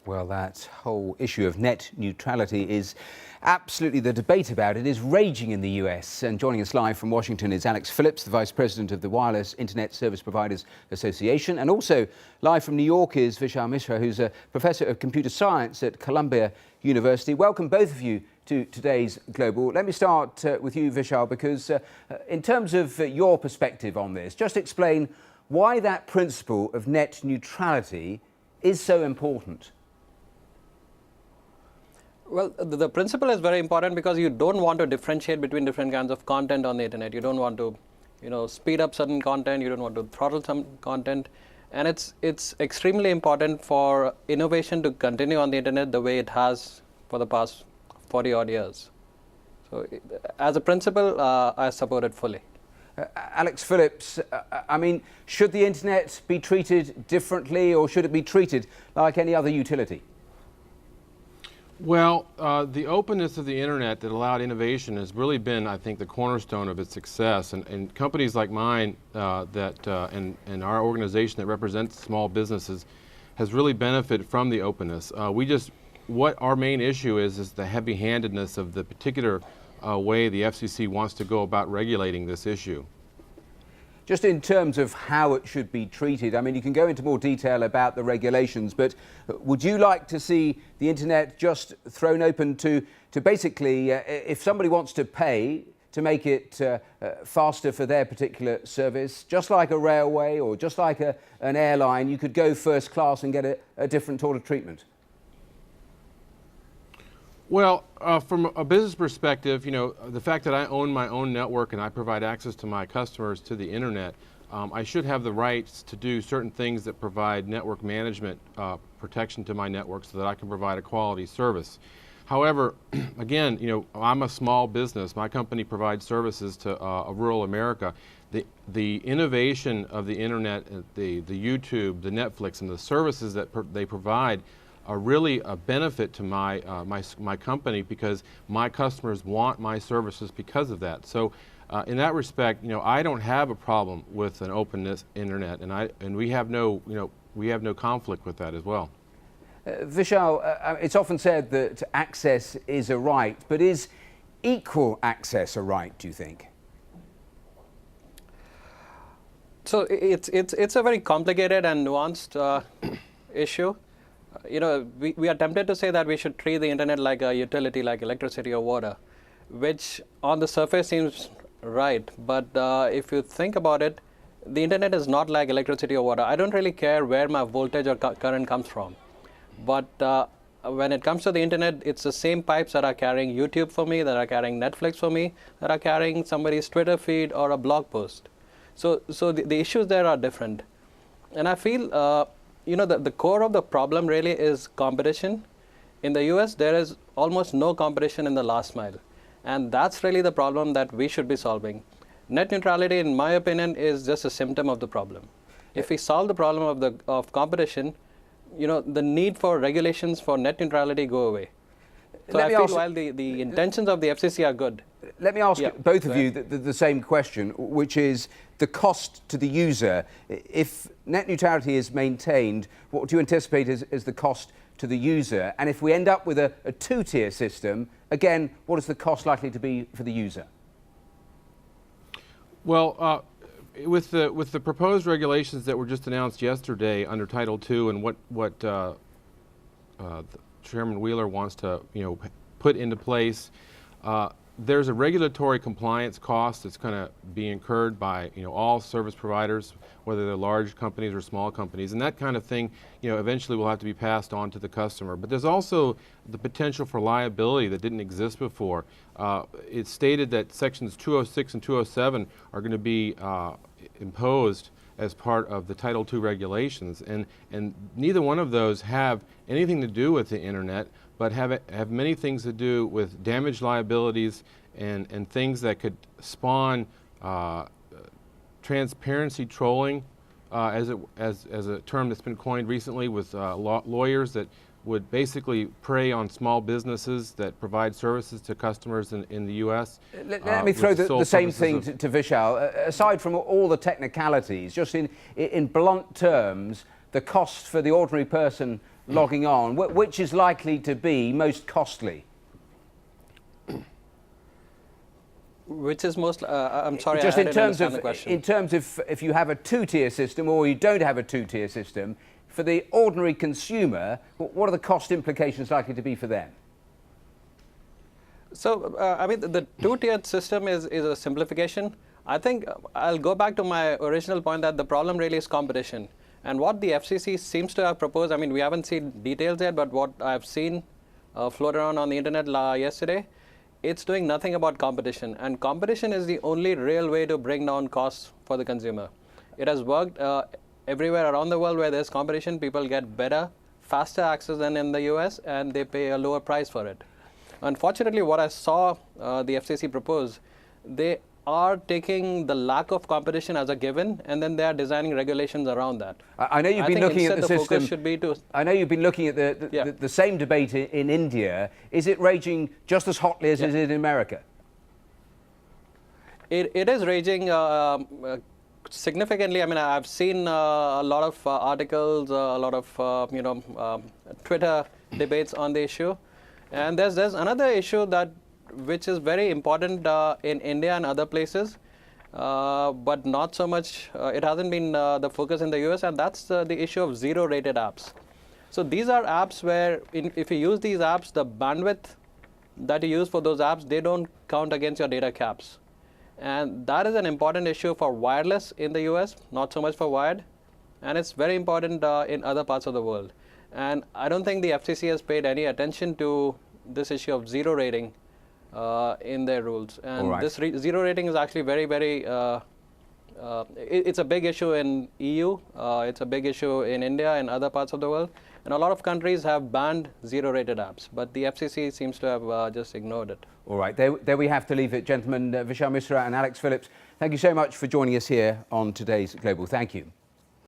Well, that whole issue of net neutrality is absolutely, the debate about it is raging in the US. And joining us live from Washington is Alex Phillips, the Vice President of the Wireless Internet Service Providers Association. And also live from New York is Vishal Mishra, who's a Professor of Computer Science at Columbia University. Welcome both of you to today's Global. Let me start with you, Vishal, because in terms of your perspective on this, just explain why that principle of net neutrality is so important. Well, the principle is very important because you don't want to differentiate between different kinds of content on the internet. You don't want to, speed up certain content. You don't want to throttle some content. And it's extremely important for innovation to continue on the internet the way it has for the past 40 odd years. So as a principle, I support it fully. Alex Phillips, I mean, should the internet be treated differently, or should it be treated like any other utility? Well, the openness of the internet that allowed innovation has really been, I think, the cornerstone of its success. And companies like mine and our organization that represents small businesses has really benefited from the openness. What our main issue is the heavy-handedness of the particular way the FCC wants to go about regulating this issue. Just in terms of how it should be treated, I mean, you can go into more detail about the regulations, but would you like to see the internet just thrown open to basically, if somebody wants to pay to make it faster for their particular service, just like a railway or just like an airline, you could go first class and get a different sort of treatment? Well, from a business perspective, the fact that I own my own network and I provide access to my customers to the internet, I should have the rights to do certain things that provide network management protection to my network so that I can provide a quality service. However, again, I'm a small business. My company provides services to rural America. The innovation of the internet, the YouTube, the Netflix, and the services that they provide are really a benefit to my company, because my customers want my services because of that. So in that respect, I don't have a problem with an openness internet, and we have no conflict with that as well. Vishal, it's often said that access is a right, but is equal access a right, do you think? So it's a very complicated and nuanced issue. We are tempted to say that we should treat the internet like a utility, like electricity or water, which on the surface seems right. But if you think about it, the internet is not like electricity or water. I don't really care where my voltage or current comes from. But when it comes to the internet, it's the same pipes that are carrying YouTube for me, that are carrying Netflix for me, that are carrying somebody's Twitter feed or a blog post. So the issues there are different. And I feel the core of the problem really is competition. In the US, there is almost no competition in the last mile. And that's really the problem that we should be solving. Net neutrality, in my opinion, is just a symptom of the problem. If we solve the problem of competition, the need for regulations for net neutrality go away. So I feel while the intentions of the FCC are good. Let me ask both of you the same question, which is the cost to the user. If net neutrality is maintained, what do you anticipate is the cost to the user? And if we end up with a two-tier system, again, what is the cost likely to be for the user? Well, with the proposed regulations that were just announced yesterday under Title II, and what Chairman Wheeler wants to put into place, there's a regulatory compliance cost that's going to be incurred by all service providers, whether they're large companies or small companies, and that kind of thing eventually will have to be passed on to the customer. But there's also the potential for liability that didn't exist before. It's stated that sections 206 and 207 are going to be imposed as part of the Title II regulations, and neither one of those have anything to do with the internet, but have many things to do with damage liabilities and things that could spawn transparency trolling, as a term that's been coined recently with lawyers that would basically prey on small businesses that provide services to customers in the U.S. Let me throw the same thing to Vishal. Aside from all the technicalities, just in blunt terms, the cost for the ordinary person logging on? Which is likely to be most costly? Which is most? I'm sorry, Just I in didn't terms understand of the question. in terms of if you have a two-tier system or you don't have a two-tier system, for the ordinary consumer, what are the cost implications likely to be for them? So, I mean, the two-tiered system is a simplification. I think I'll go back to my original point that the problem really is competition. And what the FCC seems to have proposed, I mean, we haven't seen details yet, but what I've seen float around on the internet yesterday, it's doing nothing about competition. And competition is the only real way to bring down costs for the consumer. It has worked everywhere around the world where there's competition. People get better, faster access than in the US, and they pay a lower price for it. Unfortunately, what I saw the FCC propose, they are taking the lack of competition as a given, and then they are designing regulations around that. I know you've been looking at the system. Focus should be to, I know you've been looking at the same debate in India. Is it raging just as hotly as it is in America? It is raging significantly. I mean, I've seen a lot of articles, a lot of Twitter debates on the issue, and there's another issue which is very important in India and other places, but not so much. It hasn't been the focus in the US, and that's the issue of zero-rated apps. So these are apps where, if you use these apps, the bandwidth that you use for those apps, they don't count against your data caps. And that is an important issue for wireless in the US, not so much for wired. And it's very important in other parts of the world. And I don't think the FCC has paid any attention to this issue of zero rating in their rules. And this zero rating is actually very, very, it's a big issue in EU, it's a big issue in India and other parts of the world. And a lot of countries have banned zero-rated apps, but the FCC seems to have just ignored it. All right, there we have to leave it, gentlemen. Vishal Misra and Alex Phillips, thank you so much for joining us here on today's Global. Thank you.